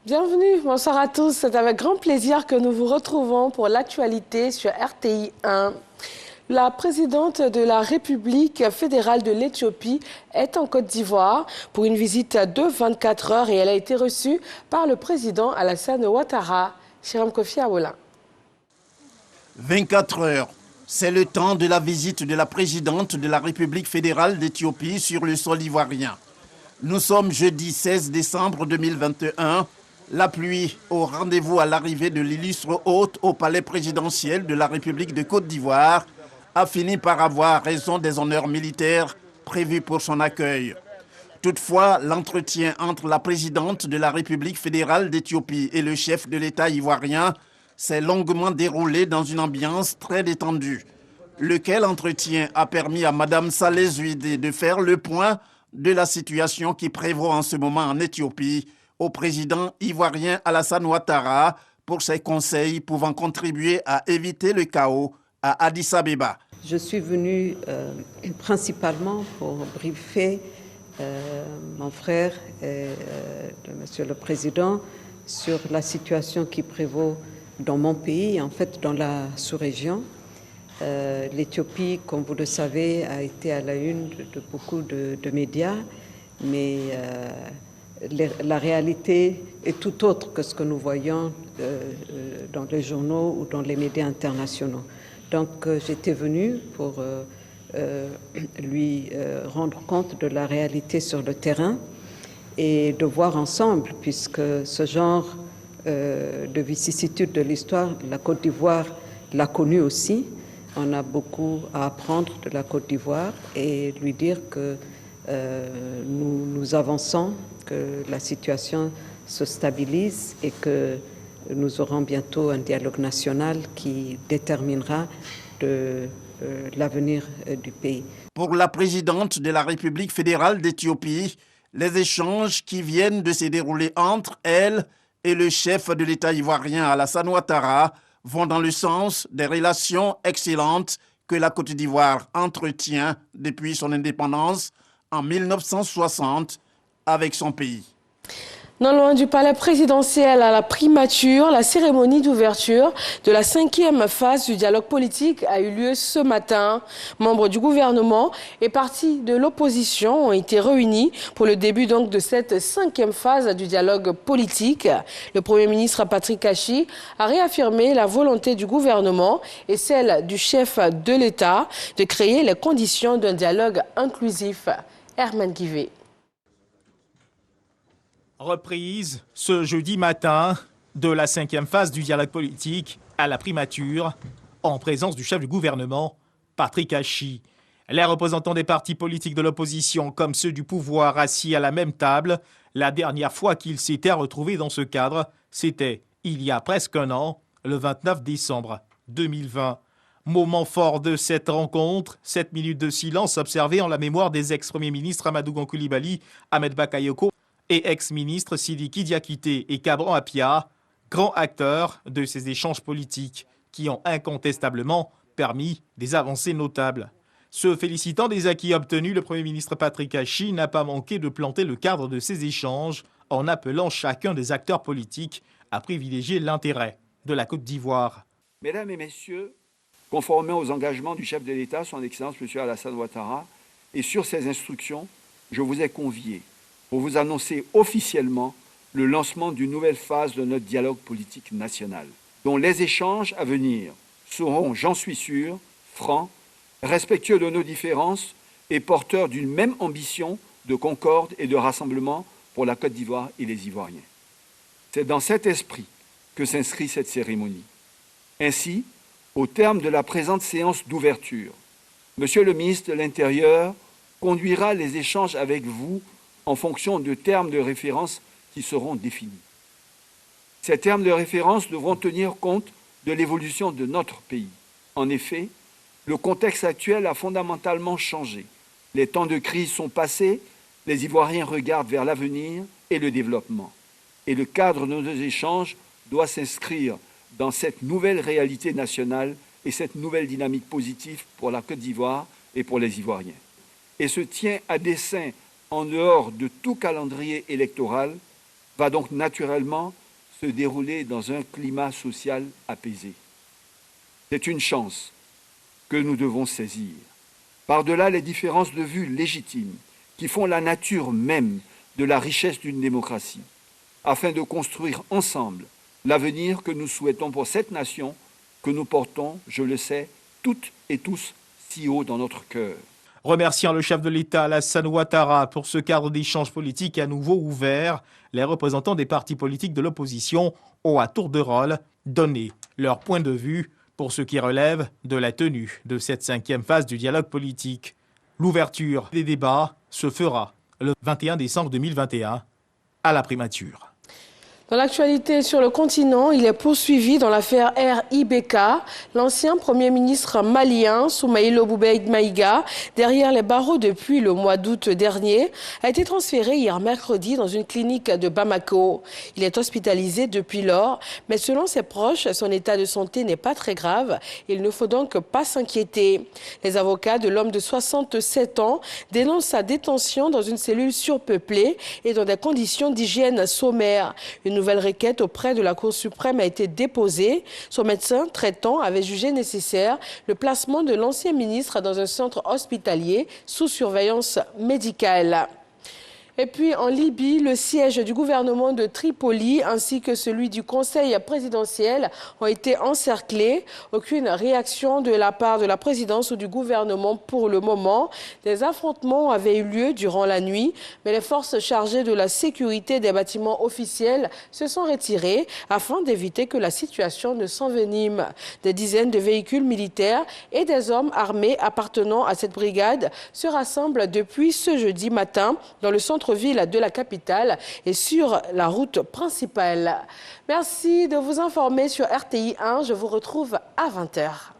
Bienvenue, bonsoir à tous. C'est avec grand plaisir que nous vous retrouvons pour l'actualité sur RTI 1. La présidente de la République fédérale de l'Éthiopie est en Côte d'Ivoire pour une visite de 24 heures et elle a été reçue par le président Alassane Ouattara. Chiram Kofi Awola. 24 heures, c'est le temps de la visite de la présidente de la République fédérale d'Éthiopie sur le sol ivoirien. Nous sommes jeudi 16 décembre 2021. La pluie au rendez-vous à l'arrivée de l'illustre hôte au palais présidentiel de la République de Côte d'Ivoire a fini par avoir raison des honneurs militaires prévus pour son accueil. Toutefois, l'entretien entre la présidente de la République fédérale d'Éthiopie et le chef de l'État ivoirien s'est longuement déroulé dans une ambiance très détendue. Lequel entretien a permis à Mme Saleh Zouide de faire le point de la situation qui prévaut en ce moment en Éthiopie au président ivoirien Alassane Ouattara pour ses conseils pouvant contribuer à éviter le chaos à Addis Abeba. Je suis venue principalement pour briefer mon frère et Monsieur le Président sur la situation qui prévaut dans mon pays, en fait dans la sous-région. L'Éthiopie, comme vous le savez, a été à la une de beaucoup de médias, mais la réalité est tout autre que ce que nous voyons dans les journaux ou dans les médias internationaux. Donc j'étais venue pour lui rendre compte de la réalité sur le terrain et de voir ensemble, puisque ce genre de vicissitude de l'histoire, la Côte d'Ivoire l'a connu aussi. On a beaucoup à apprendre de la Côte d'Ivoire et lui dire que nous avançons, que la situation se stabilise et que nous aurons bientôt un dialogue national qui déterminera l'avenir du pays. Pour la présidente de la République fédérale d'Éthiopie, les échanges qui viennent de se dérouler entre elle et le chef de l'État ivoirien Alassane Ouattara vont dans le sens des relations excellentes que la Côte d'Ivoire entretient depuis son indépendance en 1960 avec son pays. Non loin du palais présidentiel à la primature, la cérémonie d'ouverture de la 5e phase du dialogue politique a eu lieu ce matin. Membres du gouvernement et partis de l'opposition ont été réunis pour le début donc de cette 5e phase du dialogue politique. Le Premier ministre Patrick Achi a réaffirmé la volonté du gouvernement et celle du chef de l'État de créer les conditions d'un dialogue inclusif. Herman Guivet. Reprise ce jeudi matin de la 5e phase du dialogue politique à la primature en présence du chef du gouvernement, Patrick Achi. Les représentants des partis politiques de l'opposition comme ceux du pouvoir assis à la même table, la dernière fois qu'ils s'étaient retrouvés dans ce cadre, c'était il y a presque un an, le 29 décembre 2020. Moment fort de cette rencontre, 7 minutes de silence observées en la mémoire des ex-premiers ministres Amadou Gon Coulibaly, Ahmed Bakayoko et ex-ministres Sidiki Diakité et Kabran Apia, grands acteurs de ces échanges politiques qui ont incontestablement permis des avancées notables. Se félicitant des acquis obtenus, le Premier ministre Patrick Achi n'a pas manqué de planter le cadre de ces échanges en appelant chacun des acteurs politiques à privilégier l'intérêt de la Côte d'Ivoire. Mesdames et messieurs, conformément aux engagements du chef de l'État, son Excellence M. Alassane Ouattara, et sur ses instructions, je vous ai conviés pour vous annoncer officiellement le lancement d'une nouvelle phase de notre dialogue politique national, dont les échanges à venir seront, j'en suis sûr, francs, respectueux de nos différences et porteurs d'une même ambition de concorde et de rassemblement pour la Côte d'Ivoire et les Ivoiriens. C'est dans cet esprit que s'inscrit cette cérémonie. Ainsi, au terme de la présente séance d'ouverture, Monsieur le ministre de l'Intérieur conduira les échanges avec vous en fonction de termes de référence qui seront définis. Ces termes de référence devront tenir compte de l'évolution de notre pays. En effet, le contexte actuel a fondamentalement changé. Les temps de crise sont passés, les Ivoiriens regardent vers l'avenir et le développement. Et le cadre de nos échanges doit s'inscrire dans cette nouvelle réalité nationale et cette nouvelle dynamique positive pour la Côte d'Ivoire et pour les Ivoiriens. Et se tient à dessein en dehors de tout calendrier électoral, va donc naturellement se dérouler dans un climat social apaisé. C'est une chance que nous devons saisir. Par-delà les différences de vue légitimes qui font la nature même de la richesse d'une démocratie, afin de construire ensemble l'avenir que nous souhaitons pour cette nation que nous portons, je le sais, toutes et tous si haut dans notre cœur. Remerciant le chef de l'État, Alassane Ouattara, pour ce cadre d'échange politique à nouveau ouvert, les représentants des partis politiques de l'opposition ont à tour de rôle donné leur point de vue pour ce qui relève de la tenue de cette 5e phase du dialogue politique. L'ouverture des débats se fera le 21 décembre 2021 à la primature. Dans l'actualité sur le continent, il est poursuivi dans l'affaire RIBK. L'ancien Premier ministre malien, Soumaïlo Boubèye Maïga, derrière les barreaux depuis le mois d'août dernier, a été transféré hier mercredi dans une clinique de Bamako. Il est hospitalisé depuis lors, mais selon ses proches, son état de santé n'est pas très grave. Il ne faut donc pas s'inquiéter. Les avocats de l'homme de 67 ans dénoncent sa détention dans une cellule surpeuplée et dans des conditions d'hygiène sommaires. Une nouvelle requête auprès de la Cour suprême a été déposée. Son médecin traitant avait jugé nécessaire le placement de l'ancien ministre dans un centre hospitalier sous surveillance médicale. Et puis en Libye, le siège du gouvernement de Tripoli ainsi que celui du Conseil présidentiel ont été encerclés. Aucune réaction de la part de la présidence ou du gouvernement pour le moment. Des affrontements avaient eu lieu durant la nuit, mais les forces chargées de la sécurité des bâtiments officiels se sont retirées afin d'éviter que la situation ne s'envenime. Des dizaines de véhicules militaires et des hommes armés appartenant à cette brigade se rassemblent depuis ce jeudi matin dans le centre-ville de la capitale et sur la route principale. Merci de vous informer sur RTI 1. Je vous retrouve à 20h.